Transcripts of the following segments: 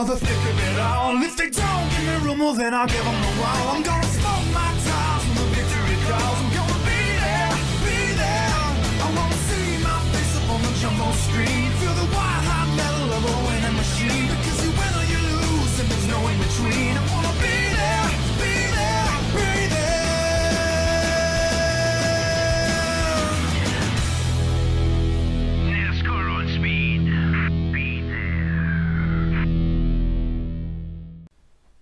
for the thick of it all. If they don't give me room, well then I'll give them a while. I'm gonna smoke my tires when the victory calls. I'm gonna be there, be there. I wanna see my face up on the jumbo screen. Feel the white hot metal of a winning machine. Because you win or you lose and there's no in between. I wanna be there, be there, be there. NASCAR on speed. Be there.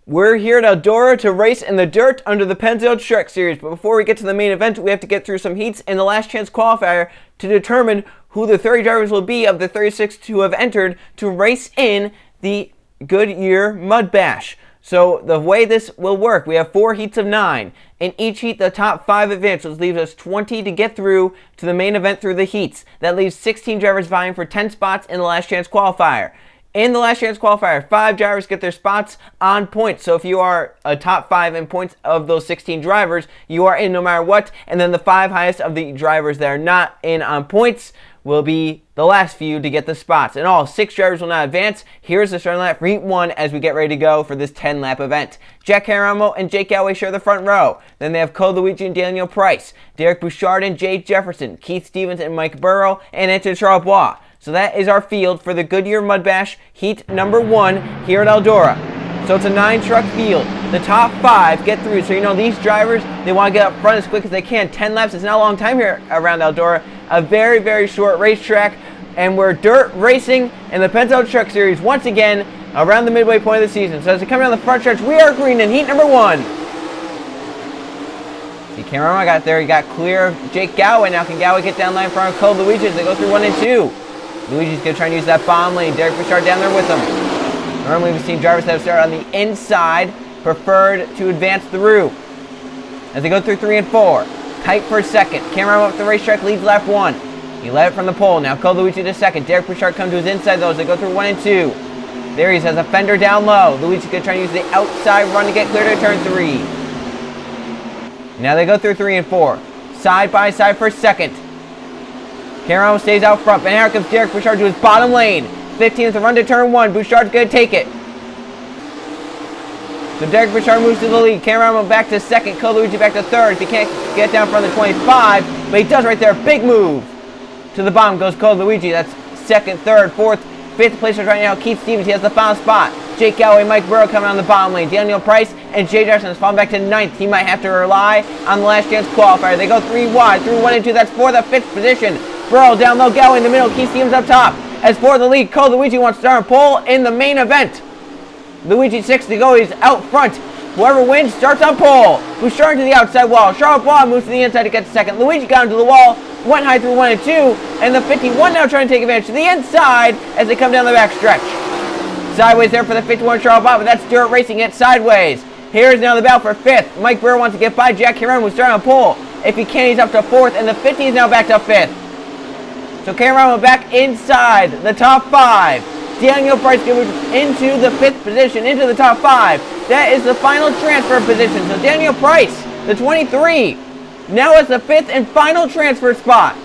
We're here at Eldora to race in the dirt under the Pennzoil Truck Series, but before we get to the main event, we have to get through some heats in the last chance qualifier to determine who the 30 drivers will be of the 36 who have entered to race in the Goodyear Mudbash. So the way this will work, we have 4 heats of 9. In each heat, the top 5 advance, which leaves us 20 to get through to the main event through the heats. That leaves 16 drivers vying for 10 spots in the last chance qualifier. In the last chance qualifier, 5 drivers get their spots on points. So if you are a top 5 in points of those 16 drivers, you are in no matter what. And then the 5 highest of the drivers that are not in on points will be the last few to get the spots. In all, 6 drivers will not advance. Here's the starting lineup for Heat 1 as we get ready to go for this 10-lap event. Jack Haramo and Jake Galloway share the front row. Then they have Cole Luigi and Daniel Price, Derek Bouchard and Jay Jefferson, Keith Stevens and Mike Burrow, and Anthony Charlebois. So that is our field for the Goodyear Mudbash Heat number 1 here at Eldora. So it's a 9-truck field. The top 5 get through. So you know these drivers, they want to get up front as quick as they can. 10 laps is not a long time here around Eldora. A very, very short racetrack. And we're dirt racing in the Pennzoil Truck Series once again around the midway point of the season. So as they come down the front stretch, we are green in heat number 1. See, Cameron got there. He got clear of Jake Galloway. Now can Galloway get down line in front of Cole Luigi as they go through 1 and 2. Luigi's going to try and use that bomb lane. Derek Bouchard down there with him. Normally we've seen drivers that have started on the inside preferred to advance through. As they go through 3 and 4. Tight for a second. Cameron up the racetrack, leads lap 1. He led it from the pole. Now Cole Luigi to second. Derek Bouchard comes to his inside though as they go through 1 and 2. There he has a fender down low. Luigi's going to try and use the outside run to get clear to turn 3. Now they go through 3 and 4. Side by side for second. Cameron stays out front, and here comes Derek Bouchard to his bottom lane. 15th to run to turn 1. Bouchard's going to take it. So Derek Bouchard moves to the lead. Cameron back to second. Cole Luigi back to third. If he can't get down front of the 25, but he does right there. Big move. To the bottom goes Cole Luigi. That's second, third, fourth, fifth placers right now. Keith Stevens, he has the final spot. Jake Galloway, Mike Burrow coming on the bottom lane. Daniel Price and Jay Jefferson is falling back to 9th. He might have to rely on the last chance qualifier. They go 3 wide through 1 and 2. That's for the 5th position. Burrow down low, Galloway in the middle, Keith Stevens up top. As for the lead, Cole Luigi wants to start on pole in the main event. Luigi 6 to go, he's out front. Whoever wins starts on pole. Bouchard to the outside wall. Charlebois moves to the inside to get to second. Luigi got into the wall, went high through 1 and 2, and the 51 now trying to take advantage to the inside as they come down the back stretch. Sideways there for the 51 Charlebois, but that's dirt racing it sideways. Here's now the battle for 5th. Mike Burrow wants to get by Jack Cameron, who's starting on pole. If he can, he's up to 4th, and the 50 is now back to 5th. So Cameron went back inside the top 5. Daniel Price goes into the 5th position, into the top 5. That is the final transfer position. So Daniel Price, the 23, now has the 5th and final transfer spot.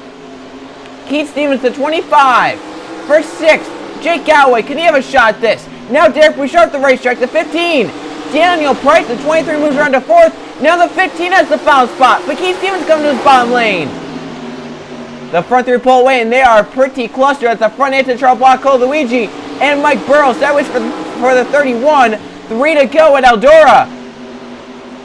Keith Stevens, the 25, for 6th. Jake Galloway, can he have a shot at this? Now Derek Bouchard at the racetrack, the 15. Daniel Price, the 23, moves around to 4th. Now the 15 has the final spot, but Keith Stevens comes to his bottom lane. The front 3 pull away, and they are pretty clustered at the front end to Charlebois, Cole Luigi, and Mike Burrow. Sideways for the 31. 3 to go at Eldora.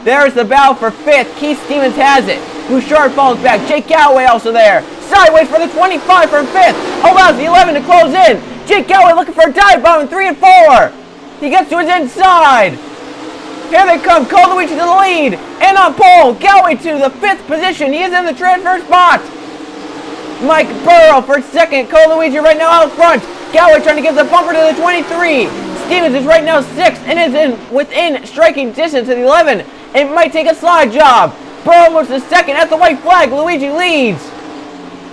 There's the battle for 5th. Keith Stevens has it. Bouchard falls back. Jake Galloway also there. Sideways for the 25 from 5th. Allows the 11 to close in. Jake Galloway looking for a dive bomb in 3 and 4. He gets to his inside. Here they come. Cole Luigi to the lead. And on pole. Galloway to the 5th position. He is in the transfer spot. Mike Burrow for 2nd. Cole Luigi right now out front. Galloway trying to give the bumper to the 23. Stevens is right now 6th and is within striking distance to the 11. It might take a slide job. Burrow moves to 2nd at the white flag. Luigi leads.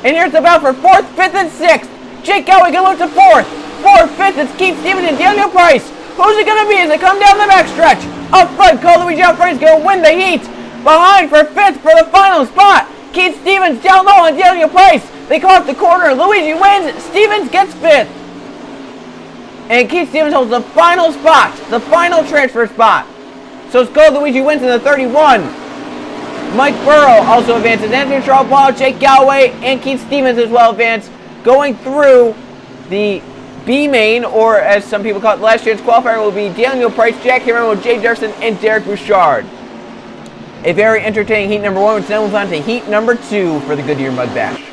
And here's the battle for 4th, 5th, and 6th. Jake Galloway going to move to 4th. 4th, 5th, it's Keith Stevens and Daniel Price. Who's it going to be as they come down the backstretch? Up front, Cole Luigi out front is going to win the heat. Behind for 5th for the final spot. Keith Stevens down low on Daniel Price. They come up the corner. Luigi wins. Stevens gets 5th. And Keith Stevens holds the final spot, the final transfer spot. So Skull Luigi wins in the 31. Mike Burrow also advances. Anthony Charles, Jake Galloway, and Keith Stevens as well advance. Going through the B main, or as some people call it, the last chance qualifier, will be Daniel Price, Jack Cameron, Jay Durson, and Derek Bouchard. A very entertaining heat number 1, which then moves on to heat number 2 for the Goodyear Mud Bash.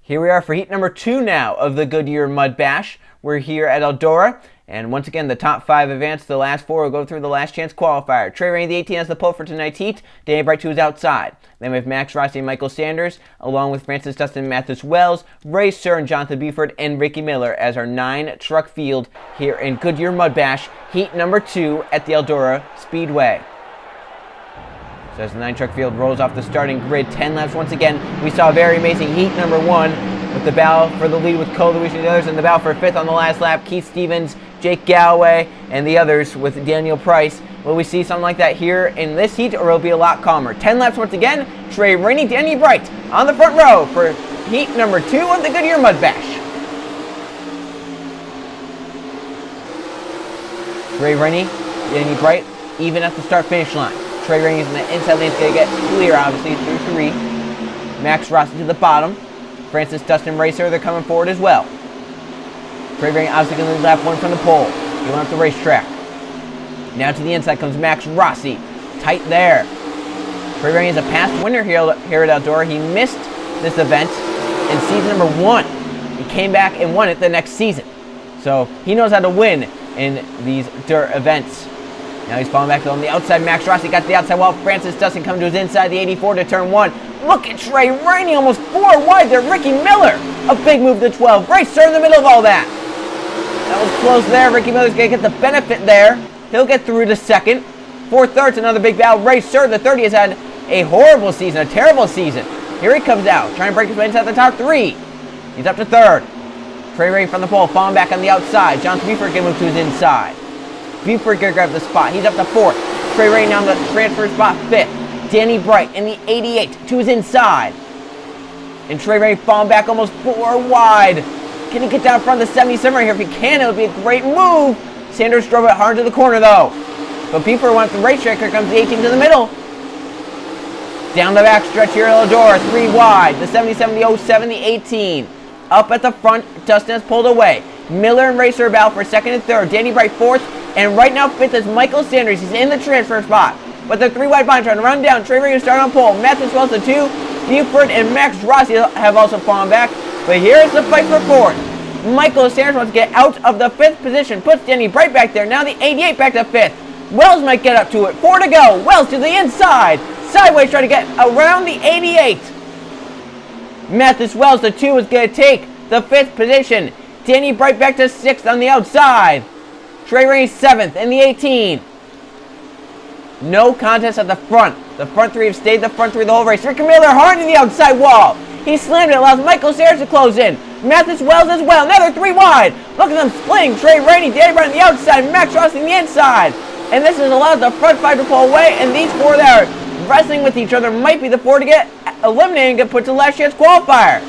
Here we are for heat number 2 now of the Goodyear Mud Bash. We're here at Eldora, and once again, the top 5 advance. The last 4 will go through the last chance qualifier. Trey Rainey, the 18, has the pole for tonight's heat. Danny Bright, 2 is outside. Then we have Max Rossi and Michael Sanders, along with Francis Dustin, Mathis Wells, Ray Sir, and Jonathan Buford, and Ricky Miller as our 9-truck field here in Goodyear Mud Bash, heat number 2 at the Eldora Speedway. So as the 9-truck field rolls off the starting grid, 10 laps once again, we saw a very amazing heat number 1 with the battle for the lead with Cole Luigi and the others, and the battle for 5th on the last lap, Keith Stevens, Jake Galloway, and the others with Daniel Price. Will we see something like that here in this heat, or will it be a lot calmer? 10 laps once again, Trey Rainey, Danny Bright on the front row for heat number 2 of the Goodyear Mud Bash. Trey Rainey, Danny Bright, even at the start-finish line. Trey Rainey's in the inside lane, going to get clear, obviously, through 3. Max Rossi to the bottom. Francis Dustin Racer, they're coming forward as well. Trey Rainey obviously going to lead lap 1 from the pole. He went up the racetrack. Now to the inside comes Max Rossi. Tight there. Trey Rainey is a past winner here at Eldora. He missed this event in season number 1. He came back and won it the next season. So he knows how to win in these dirt events. Now he's falling back on the outside. Max Rossi got to the outside while Francis Dustin coming to his inside, the 84 to turn 1. Look at Trey Rainey, almost 4 wide there. Ricky Miller, a big move to 12. Racer in the middle of all that. That was close there. Ricky Miller's going to get the benefit there. He'll get through to 2nd. 4th, 3rd's another big battle. Racer, the 30, has had a horrible season, a terrible season. Here he comes out, trying to break his way inside the top 3. He's up to 3rd. Trey Rainey from the pole, falling back on the outside. Jonathan Buford can move to his inside. Buford can grab the spot. He's up to 4th. Trey Rainey down the transfer spot, 5th. Danny Bright in the 88 to his inside. And Trey Rainey falling back almost 4 wide. Can he get down in front of the 77 right here? If he can, it would be a great move. Sanders drove it hard to the corner, though. But Buford went up the racetrack. Here comes the 18 to the middle. Down the back stretch here at Eldora, 3 wide. The 77, the 07, the 18. Up at the front, Dustin has pulled away. Miller and Racer about for 2nd and 3rd. Danny Bright 4th. And right now 5th is Michael Sanders. He's in the transfer spot. But they're 3 wide behind, trying to run down. Trey Rainey starting on pole. Mathis Wells to 2. Buford and Max Rossi have also fallen back. But here's the fight for 4th. Michael Sanders wants to get out of the 5th position. Puts Danny Bright back there. Now the 88 back to 5th. Wells might get up to it. 4 to go. Wells to the inside. Sideways trying to get around the 88. Mathis Wells, the 2, is going to take the 5th position. Danny Bright back to 6th on the outside. Trey Rainey 7th in the 18. No contest at the front. The front 3 have stayed the front 3 the whole race. Ricky Miller hard to the outside wall. He slammed it, allows Michael Sanders to close in. Mathis Wells as well. Now they're 3 wide. Look at them splitting. Trey Rainey, Danny Bright on the outside, Max Ross on the inside. And this has allowed the front 5 to pull away, and these 4 that are wrestling with each other might be the 4 to get eliminated and get put to the last chance qualifier.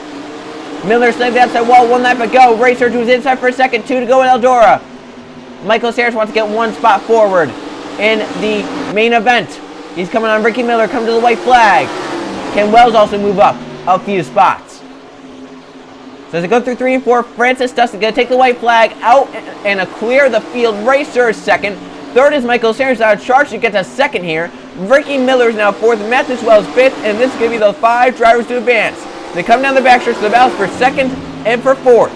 Miller slammed the outside wall, 1 lap ago. Racer to his inside for a second, 2 to go in Eldora. Michael Sanders wants to get 1 spot forward in the main event. He's coming on Ricky Miller, come to the white flag. Can Wells also move up a few spots? So as they go through 3 and 4, Francis Dustin going to take the white flag out and clear the field. Racer is 2nd. 3rd is Michael Sanders out of charge to get to 2nd here. Ricky Miller is now 4th. Mathis Wells 5th. And this is going to be the 5 drivers to advance. They come down the backstretch to the battles for 2nd and for 4th.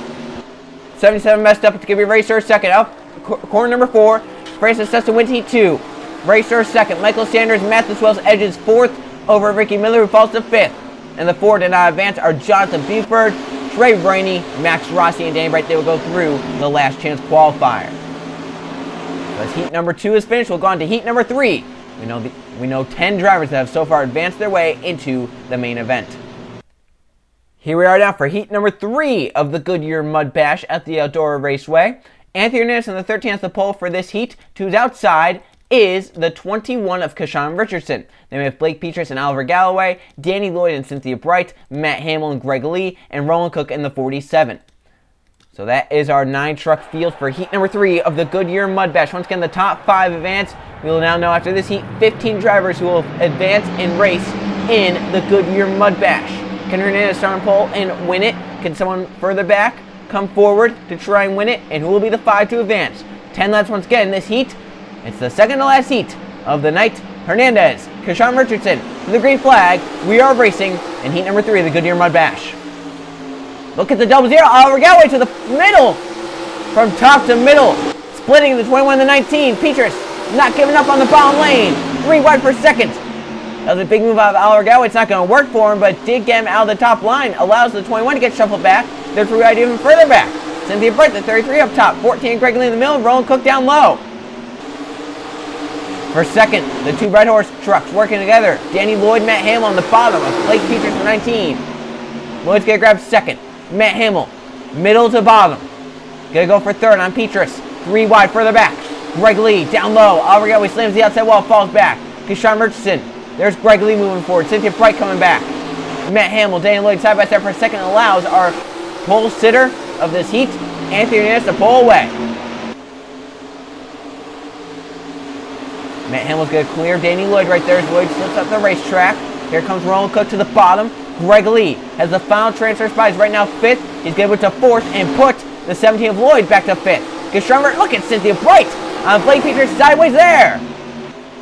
77 messed up. It's going to be Racer 2nd. Up corner number 4. Francis Dustin wins heat 2. Racer 2nd. Michael Sanders, Mathis Wells edges 4th over Ricky Miller, who falls to 5th. And the 4 to not advance are Jonathan Buford, Trey Rainey, Max Rossi, and Danny Bright. They will go through the last chance qualifier. So as heat number 2 is finished, we'll go on to heat number 3. We know 10 drivers that have so far advanced their way into the main event. Here we are now for heat number 3 of the Goodyear Mud Bash at the Eldora Raceway. Anthony Hernandez in the 13th has the pole for this heat. To his outside is the 21 of Kashawn Richardson. Then we have Blake Petrus and Oliver Galloway, Danny Lloyd and Cynthia Bright, Matt Hamill and Greg Lee, and Roland Cook in the 47. So that is our 9-truck field for heat number 3 of the Goodyear Mudbash. Once again, the top 5 advance. We will now know after this heat 15 drivers who will advance and race in the Goodyear Mudbash. Can Hernandez start on pole and win it? Can someone further back come forward to try and win it? And who will be the 5 to advance? 10 laps once again in this heat. It's the second to last heat of the night. Hernandez, Kashawn Richardson for the green flag. We are racing in heat number 3 of the Goodyear Mudbash. Look at the double zero. Oliver Galway to the middle. From top to middle. Splitting the 21 to 19. Petrus not giving up on the bottom lane. 3 wide for second. That was a big move out of Oliver Galway. It's not going to work for him, but did get him out of the top line. Allows the 21 to get shuffled back. Their 3 wide even further back. Cynthia Bright, the 33 up top. 14 Greg Lee in the middle. Roland Cook down low. For second, the 2 Red Horse trucks working together. Danny Lloyd, Matt Hamill on the bottom of Blake Petrus for 19. Lloyd's going to grab second. Matt Hamill, middle to bottom. Gonna go for third on Petrus. 3 wide further back. Greg Lee down low. Oliver Galway slams the outside wall, falls back. Kashawn Richardson. There's Greg Lee moving forward. Cynthia Bright coming back. Matt Hamill, Danny Lloyd side by side for a second. Allows our pole sitter of this heat, Anthony Hernandez, to pull away. Matt Hamill's gonna clear Danny Lloyd right there as Lloyd slips up the racetrack. Here comes Roland Cook to the bottom. Greg Lee has the final transfer spot. He's right now 5th. He's going to go to 4th and put the 17 of Lloyd back to 5th. Kashawn, look at Cynthia Bright on Blake Peters sideways there.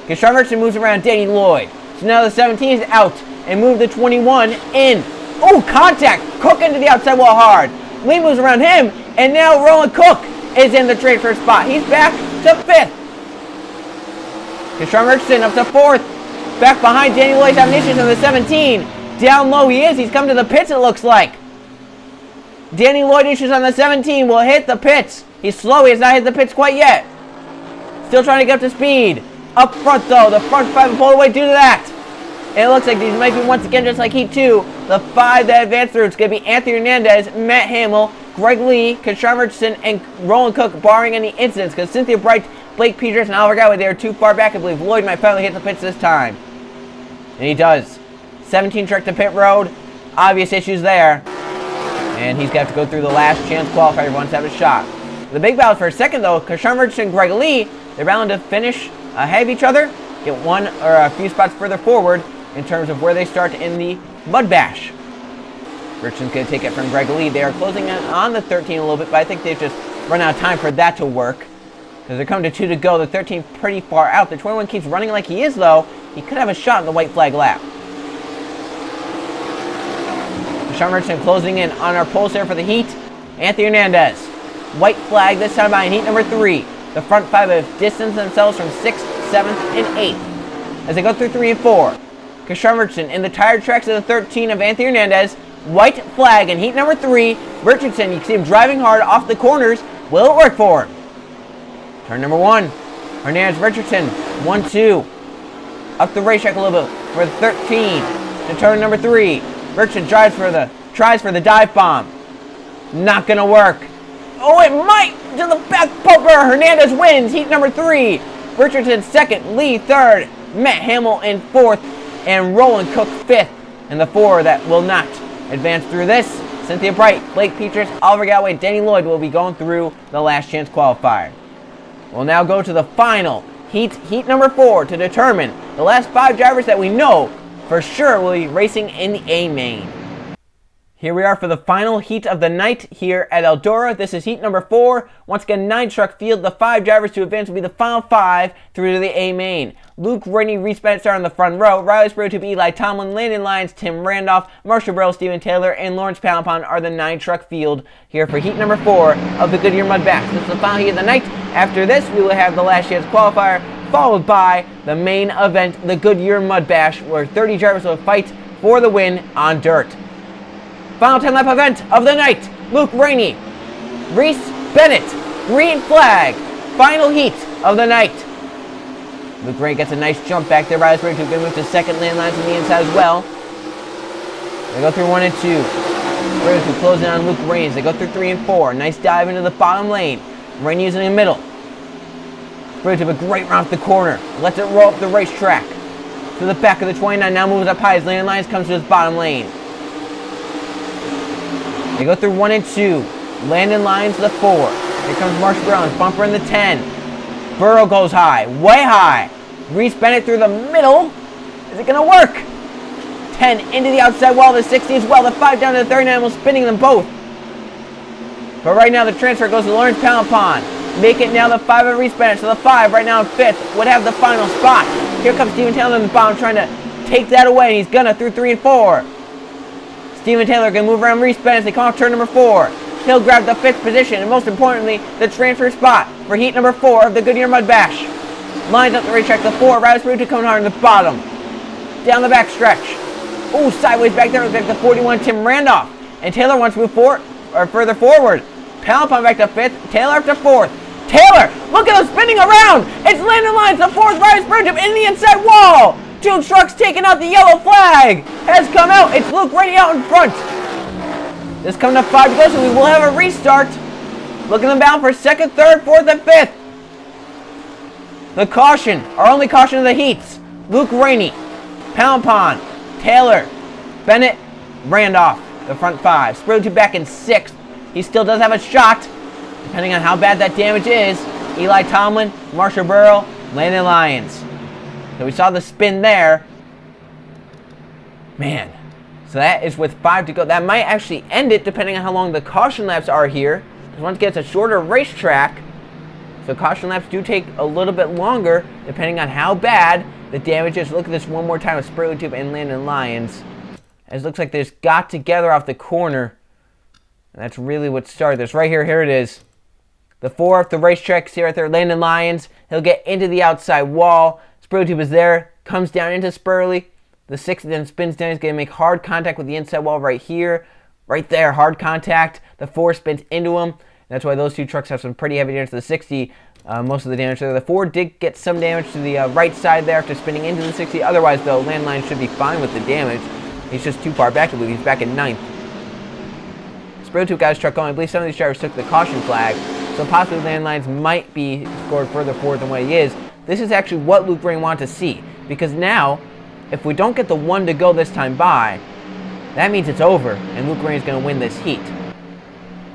Kashawn Richardson moves around Danny Lloyd. So now the 17 is out and move the 21 in. Oh, contact. Cook into the outside wall hard. Lee moves around him, and now Roland Cook is in the transfer spot. He's back to 5th. Kashawn Richardson up to 4th. Back behind Danny Lloyd's having issues on the 17. Down low he is. He's come to the pits, it looks like. Danny Lloyd issues on the 17 will hit the pits. He's slow. He has not hit the pits quite yet. Still trying to get up to speed. Up front, though. The front 5 will pull away due to that. And it looks like these might be once again just like Heat 2. The 5 that advance through. It's going to be Anthony Hernandez, Matt Hamill, Greg Lee, Kashawn Richardson, and Roland Cook, barring any incidents. Because Cynthia Bright, Blake Peters, and Oliver Galway, they are too far back. I believe Lloyd might finally hit the pits this time. And he does. 17 truck to pit road. Obvious issues there. And he's going to have to go through the last chance qualifier. Everyone's having a shot. The big battle for a second, though, Kashawn Richardson and Greg Lee, they're bound to finish ahead of each other. Get one or a few spots further forward in terms of where they start in the Mudbash. Richardson's going to take it from Greg Lee. They are closing in on the 13 a little bit, but I think they've just run out of time for that to work. Because they're coming to 2 to go. The 13 pretty far out. The 21 keeps running like he is, though. He could have a shot in the white flag lap. Kashawn Richardson closing in on our pole there for the heat. Anthony Hernandez. White flag this time by in heat number 3. The front 5 have distanced themselves from 6th, 7th, and 8th. As they go through 3 and 4. Kashawn Richardson in the tire tracks of the 13 of Anthony Hernandez. White flag in heat number 3. Richardson, you can see him driving hard off the corners. Will it work for him? Turn number 1. Hernandez, Richardson. 1-2. Up the racetrack a little bit for the 13. To turn number 3. Richardson tries for the dive bomb. Not gonna work. Oh, it might to the back bumper. Hernandez wins heat number 3. Richardson 2nd, Lee 3rd, Matt Hamill in 4th, and Roland Cook 5th. And the 4 that will not advance through this, Cynthia Bright, Blake Peters, Oliver Galway, Danny Lloyd will be going through the last chance qualifier. We'll now go to the final heat number 4 to determine the last 5 drivers that we know for sure will be racing in the A main. Here we are for the final heat of the night here at Eldora. This is heat number 4. Once again, 9-truck field. The 5 drivers to advance will be the final 5 through to the A main. Luke Rainey, Reese Bennett on the front row. Riley Sparrow to be Eli Tomlin, Landon Lyons, Tim Randolph, Marshall Burrell, Steven Taylor, and Lawrence Palapon are the 9-truck field here for heat number 4 of the Goodyear Mudbash. This is the final heat of the night. After this, we will have the last chance qualifier, followed by the main event, the Goodyear Mudbash, where 30 drivers will fight for the win on dirt. Final 10-lap event of the night. Luke Rainey, Reese Bennett, green flag. Final heat of the night. Luke Rainey gets a nice jump back there. Riley Sparrow to move to 2nd, landlines on the inside as well. They go through 1 and 2. Sparrow to close in on Luke Rainey. They go through 3 and 4. Nice dive into the bottom lane. Rainey using the middle. Sparrow to a great run off the corner. Lets it roll up the racetrack. To the back of the 29. Now moves up high as Landon Lyons comes to his bottom lane. They go through 1 and 2. Landon Lyons the 4. Here comes Marshall Burrow, bumper in the 10. Burrow goes high, way high. Reese Bennett through the middle. Is it going to work? 10 into the outside wall of the 60 as well. The 5 down to the 39, almost spinning them both. But right now the transfer goes to Lawrence Palapon. Make it now the 5 of Reese Bennett. So the 5 right now in 5th would have the final spot. Here comes Steven Taylor on the bottom trying to take that away. And he's going to through 3 and 4. Steven Taylor going to move around Reese Bennett as they come off turn number 4. He'll grab the 5th position. And most importantly, the transfer spot for heat number 4 of the Goodyear Mudbash. Lines up the racetrack. The 4. Riley Spruill coming hard in the bottom. Down the back stretch. Ooh, sideways back there. Looks like the 41 Tim Randolph. And Taylor wants to move further forward. Palapon back to 5th. Taylor up to 4th. Taylor, look at him spinning around. It's Landon Lyons, the 4th Riley Spruill in the inside wall. 2 trucks taking out the yellow flag. Has come out. It's Luke Rainey out in front. This coming to 5 to go, so we will have a restart. Looking them down for 2nd, 3rd, 4th, and 5th. The caution, our only caution of the heats. Luke Rainey, Palapon, Taylor, Bennett, Randolph, the front 5. Spruill back in 6th. He still does have a shot, depending on how bad that damage is. Eli Tomlin, Marshall Burrow, Landon Lyons. So we saw the spin there. Man. So that is with 5 to go. That might actually end it depending on how long the caution laps are here. Because once again, it's a shorter racetrack. So caution laps do take a little bit longer depending on how bad the damage is. Look at this one more time with Spruill and Landon Lyons. As it looks like they just got together off the corner. And that's really what started this. Right here, here it is. The 4 off the racetrack, see right there, Landon Lyons. He'll get into the outside wall. Spruill is there, comes down into Spurley. The 6 then spins down. He's going to make hard contact with the inside wall right here. Right there, hard contact. The 4 spins into him. That's why those 2 trucks have some pretty heavy damage to the 60. Most of the damage there. The 4 did get some damage to the right side there after spinning into the 60. Otherwise, though, Landon Lyons should be fine with the damage. He's just too far back to believe. He's back in 9th. Spruill got his truck going. I believe some of these drivers took the caution flag. So possibly Landon Lyons might be scored further forward than what he is. This is actually what Luke Rainey wanted to see. Because now, if we don't get the 1 to go this time by, that means it's over, and Luke Rainey's going to win this heat.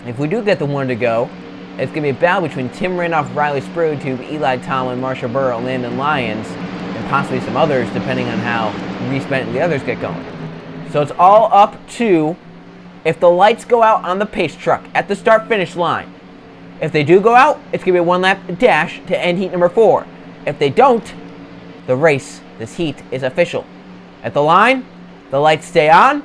If we do get the 1 to go, it's going to be a battle between Tim Randolph, Riley Spruill, Eli Tomlin, Marshall Burrow, Landon Lyons, and possibly some others, depending on how Reese Bennett and the others get going. So it's all up to if the lights go out on the pace truck at the start-finish line. If they do go out, it's going to be a 1-lap dash to end heat number 4. If they don't, the race, this heat, is official. At the line, the lights stay on,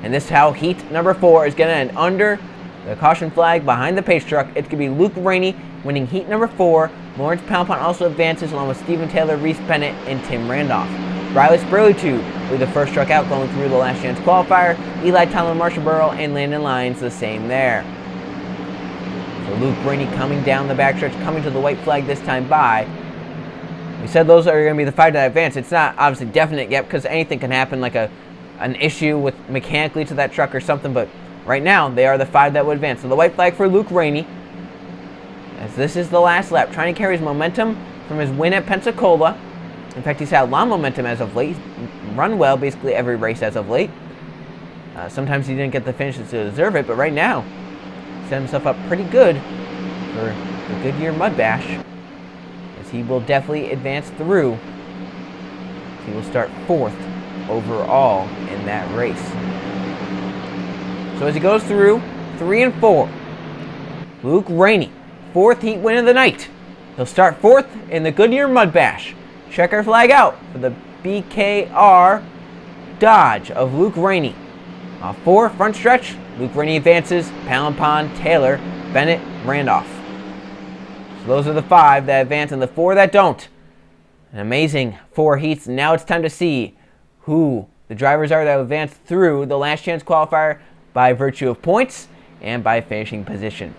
and this is how heat number 4 is going to end under the caution flag behind the pace truck. It's going to be Luke Rainey winning heat number 4. Lawrence Palapon also advances along with Steven Taylor, Reese Bennett, and Tim Randolph. Riley Spruill will be the first truck out going through the last chance qualifier. Eli Tomlin, Marshall Burrow, and Landon Lyons the same there. So Luke Rainey coming down the backstretch, coming to the white flag this time by. We said those are going to be the 5 that advance. It's not obviously definite yet because anything can happen, like an issue with mechanically to that truck or something, but right now they are the 5 that would advance. So the white flag for Luke Rainey, as this is the last lap, trying to carry his momentum from his win at Pensacola. In fact, he's had a lot of momentum as of late. He's run well basically every race as of late. Sometimes he didn't get the finishes to deserve it, but right now, he set himself up pretty good for the Goodyear Mudbash. He will definitely advance through. He will start 4th overall in that race. So as he goes through 3 and 4, Luke Rainey, 4th heat win of the night. He'll start 4th in the Goodyear Mudbash. Checker flag out for the BKR Dodge of Luke Rainey. Off 4, front stretch, Luke Rainey advances, Palapon, Taylor, Bennett, Randolph. Those are the 5 that advance and the 4 that don't. An amazing 4 heats. Now it's time to see who the drivers are that advance through the last chance qualifier by virtue of points and by finishing position.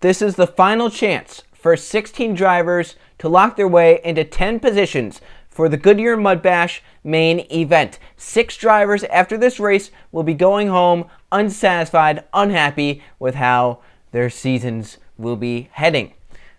This is the final chance for 16 drivers to lock their way into 10 positions for the Goodyear Mudbash main event. 6 drivers after this race will be going home unsatisfied, unhappy with how their seasons will be heading.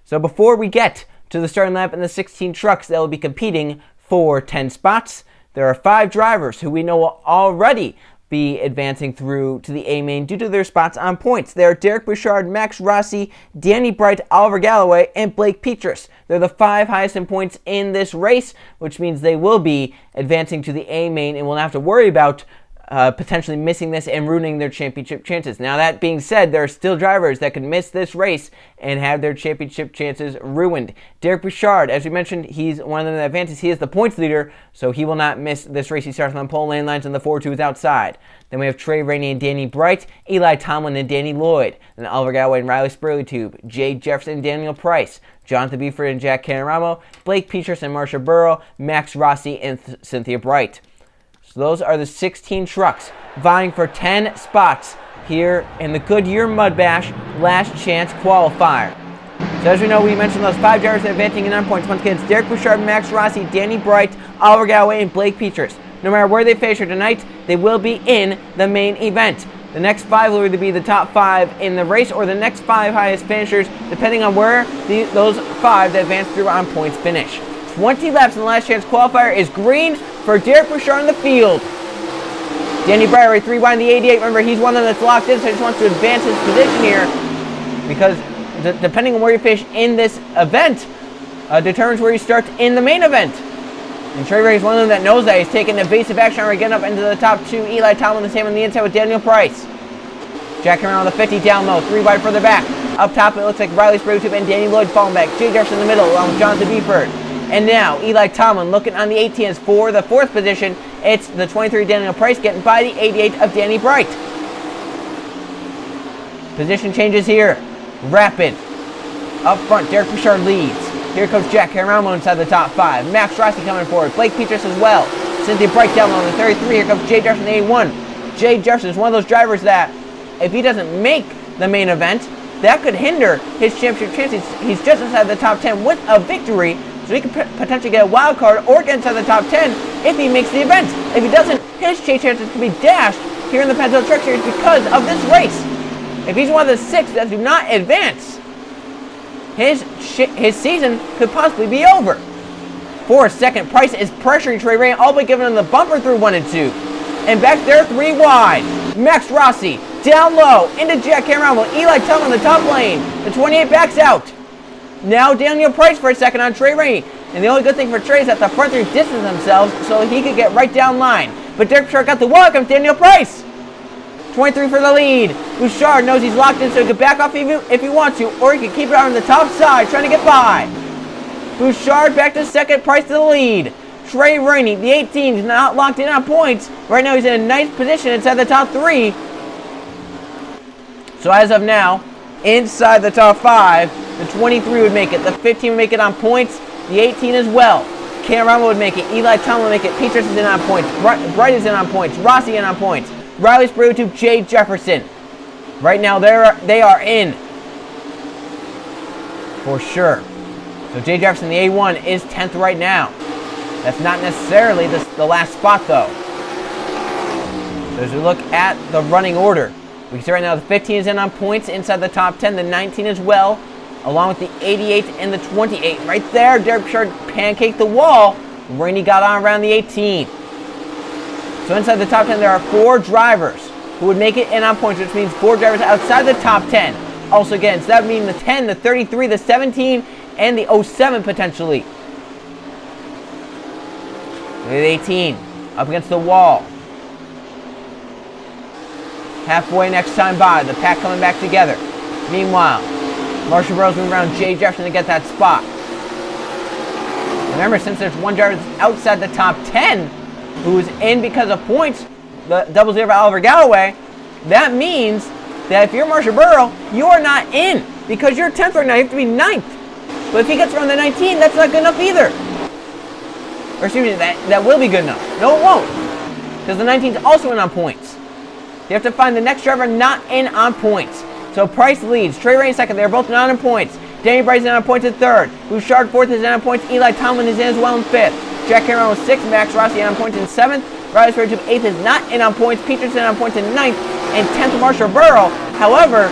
So before we get to the starting lap and the 16 trucks that will be competing for 10 spots, there are 5 drivers who we know will already be advancing through to the A main due to their spots on points. They're Derek Bouchard, Max Rossi, Danny Bright, Oliver Galloway, and Blake Petrus. They're the 5 highest in points in this race, which means they will be advancing to the A main and will not have to worry about potentially missing this and ruining their championship chances. Now, that being said, there are still drivers that could miss this race and have their championship chances ruined. Derek Bouchard, as we mentioned, he's one of them that advances. He is the points leader, so he will not miss this race. He starts on pole, lane lines, and the 4-2 is outside. Then we have Trey Rainey and Danny Bright, Eli Tomlin and Danny Lloyd, then Oliver Galloway and Riley Spurley-Tube, Jay Jefferson and Daniel Price, Jonathan Beeford and Jack Canaramo, Blake Petrus and Marsha Burrow, Max Rossi and Cynthia Bright. So those are the 16 trucks vying for 10 spots here in the Goodyear Mudbash Last Chance Qualifier. So as we know, we mentioned those 5 drivers advancing in on points. Once again, it's Derek Bouchard, Max Rossi, Danny Bright, Oliver Galloway, and Blake Petrus. No matter where they finish tonight, they will be in the main event. The next 5 will either be the top 5 in the race or the next 5 highest finishers, depending on where those 5 that advance through on points finish. 20 laps in the Last Chance Qualifier is green for Derek Bouchard in the field. Danny Bright, 3 wide in the 88. Remember, he's one of them that's locked in, so he just wants to advance his position here because depending on where you finish in this event determines where you start in the main event. And Trey Ray is one of them that knows that. He's taking evasive action already, getting up into the top 2. Eli Tomlin the same on the inside with Daniel Price. Jack around on the 50 down low, 3 wide further back. Up top, it looks like Riley Spurley-Tube and Danny Lloyd falling back. Jay Jefferson in the middle along with Jonathan Beeford. And now, Eli Tomlin looking on the 18s for the 4th position. It's the 23 Daniel Price getting by the 88 of Danny Bright. Position changes here. Rapid. Up front, Derek Bouchard leads. Here comes Jack Caramo inside the top 5. Max Rossi coming forward. Blake Petrus as well. Cynthia Bright down on the 33. Here comes Jay Jefferson, the 81. Jay Jefferson is one of those drivers that, if he doesn't make the main event, that could hinder his championship chances. He's just inside the top 10 with a victory, so he could potentially get a wild card or get inside the top 10 if he makes the event. If he doesn't, his chase chances could be dashed here in the Pennzoil Truck Series because of this race. If he's one of the 6 that do not advance, his season could possibly be over. For a second, Price is pressuring Trey Ray, all but giving him the bumper through 1 and 2. And back there, 3 wide. Max Rossi down low into Jack Cameron. Eli Tomlin in the top lane. The 28 backs out. Now Daniel Price for a second on Trey Rainey. And the only good thing for Trey is that the front 3 distance themselves so he could get right down line. But Derek Bouchard got the wall. Comes Daniel Price. 23 for the lead. Bouchard knows he's locked in, so he can back off if he wants to, or he can keep it on the top side, trying to get by. Bouchard back to second, Price to the lead. Trey Rainey, the 18, is not locked in on points. Right now he's in a nice position inside the top 3. So as of now, inside the top 5, the 23 would make it. The 15 would make it on points. The 18 as well. Cameron would make it. Eli Tomlin would make it. Petrus is in on points. Bright is in on points. Rossi in on points. Riley Spurley-Tube, Jay Jefferson. Right now they are in. For sure. So Jay Jefferson, the A1, is 10th right now. That's not necessarily the last spot, though. So as we look at the running order, we can see right now the 15 is in on points inside the top 10, the 19 as well, along with the 88 and the 28. Right there, Derek Bouchard pancaked the wall. Rainey got on around the 18. So inside the top 10, there are 4 drivers who would make it in on points, which means 4 drivers outside the top 10. Also, again, so that would mean the 10, the 33, the 17, and the 07 potentially. The 18 up against the wall. Halfway next time by, the pack coming back together. Meanwhile, Marshall Burroughs moving around Jay Jefferson to get that spot. Remember, since there's 1 driver that's outside the top 10 who is in because of points, the 00 Oliver Galloway, that means that if you're Marshall Burrow, you are not in because you're 10th right now. You have to be 9th. But if he gets around the 19, that's not good enough either. Or excuse me, that will be good enough. No, it won't. Because the 19 is also in on points. You have to find the next driver not in on points. So Price leads. Trey Rainey second. They're both not in points. Danny Bright is in on points at 3rd. Bouchard 4th is in on points. Eli Tomlin is in as well in 5th. Jack Cameron was 6th. Max Rossi in on points in 7th. Riley Spurley-Tube 8th is not in on points. Petrus is in on points in 9th. And 10th Marshall Burrow. However,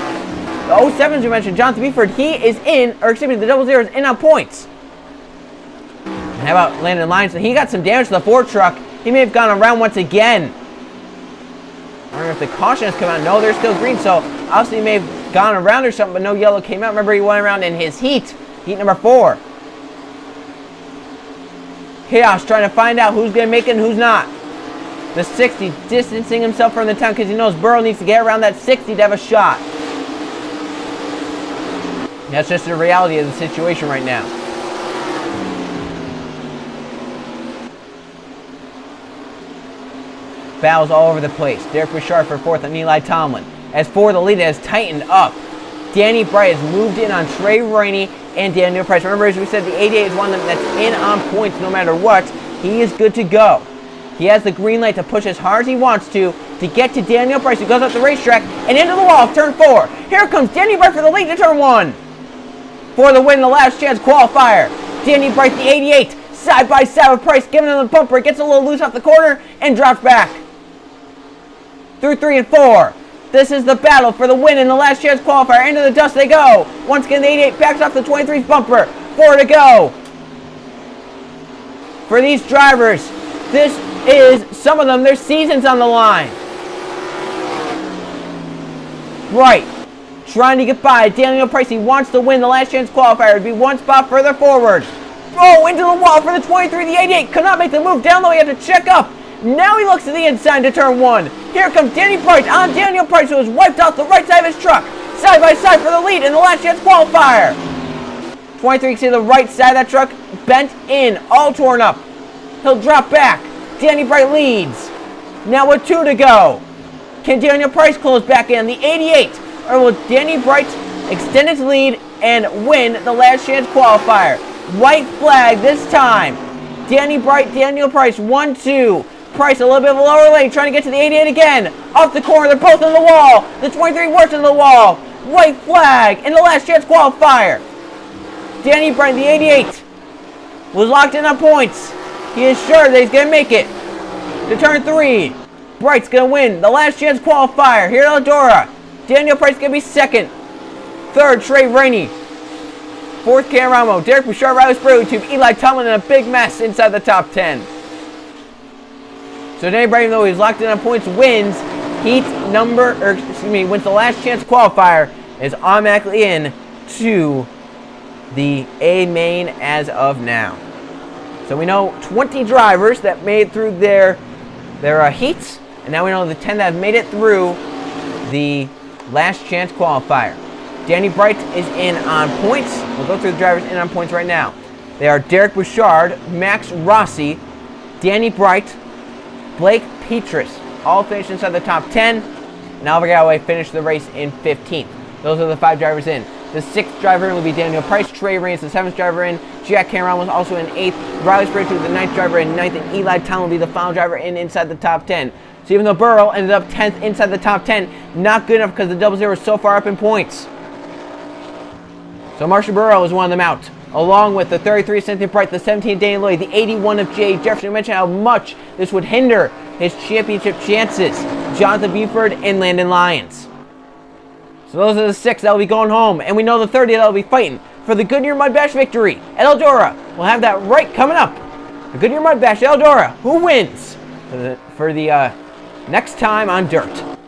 the 07s we mentioned, Jonathan Beeford, he is in, or excuse me, the 00 is in on points. And how about Landon Lyons? He got some damage to the Ford truck. He may have gone around once again. I don't know if the caution has come out. No, they're still green, so obviously he may have gone around or something, but no yellow came out. Remember, he went around in his heat number 4. Chaos trying to find out who's going to make it and who's not. The 60 distancing himself from the town because he knows Burrow needs to get around that 60 to have a shot. That's just the reality of the situation right now. Battles all over the place. Derek Bouchard for 4th and Eli Tomlin. As for the lead, it has tightened up. Danny Bright has moved in on Trey Rainey and Daniel Price. Remember, as we said, the 88 is one of them that's in on points no matter what. He is good to go. He has the green light to push as hard as he wants to get to Daniel Price, who goes up the racetrack and into the wall of turn 4. Here comes Danny Bright for the lead to turn 1. For the win, the last chance qualifier. Danny Bright, the 88, side by side with Price, giving him the bumper. It gets a little loose off the corner and drops back. Through 3 and 4. This is the battle for the win in the last chance qualifier. Into the dust they go. Once again, the 88 backs off the 23's bumper. 4 to go. For these drivers, this is, some of them, their season's on the line. Bright trying to get by Daniel Price. He wants to win the last chance qualifier. It'd be one spot further forward. Oh, into the wall for the 23. The 88 could not make the move down, though. He had to check up. Now he looks to the inside to turn 1. Here comes Danny Bright on Daniel Price, who has wiped out the right side of his truck. Side by side for the lead in the last chance qualifier. 23 can see the right side of that truck bent in, all torn up. He'll drop back. Danny Bright leads. Now with 2 to go. Can Daniel Price close back in? The 88. Or will Danny Bright extend his lead and win the last chance qualifier? White flag this time. Danny Bright, Daniel Price, 1-2. Price a little bit of a lower lane, trying to get to the 88 again. Off the corner, they're both in the wall. The 23 works in the wall. White flag in the last chance qualifier. Danny Bright, the 88, was locked in on points. He is sure that he's going to make it to turn 3. Bright's going to win the last chance qualifier here at Eldora. Daniel Price going to be 2nd. 3rd, Trey Rainey. 4th, Cam Ramo. Derek Bouchard, Riley Sprague, to Eli Tomlin in a big mess inside the top 10. So Danny Bright, even though he's locked in on points, wins wins the last chance qualifier, is automatically in to the A main as of now. So we know 20 drivers that made through their heats, and now we know the 10 that have made it through the last chance qualifier. Danny Bright is in on points. We'll go through the drivers in on points right now. They are Derek Bouchard, Max Rossi, Danny Bright, Blake Petrus, all finished inside the top 10. And Albert Galloway finished the race in 15th. Those are the 5 drivers in. The 6th driver in will be Daniel Price. Trey Raines, the 7th driver in. Jack Cameron was also in 8th. Riley Sprague, the 9th driver in 9th. And Eli Town will be the final driver in inside the top 10. So even though Burrow ended up 10th inside the top 10, not good enough because the 00 is so far up in points. So Marshall Burrow is one of them out, along with the 33 Cynthia Bright, the 17 Danny Lloyd, the 81 of Jay Jefferson. We mentioned how much this would hinder his championship chances. Jonathan Buford and Landon Lyons. So those are the 6 that will be going home, and we know the 30 that will be fighting for the Goodyear Mudbash victory at Eldora. We'll have that right coming up. The Goodyear Mudbash at Eldora. Who wins for the next time on Dirt?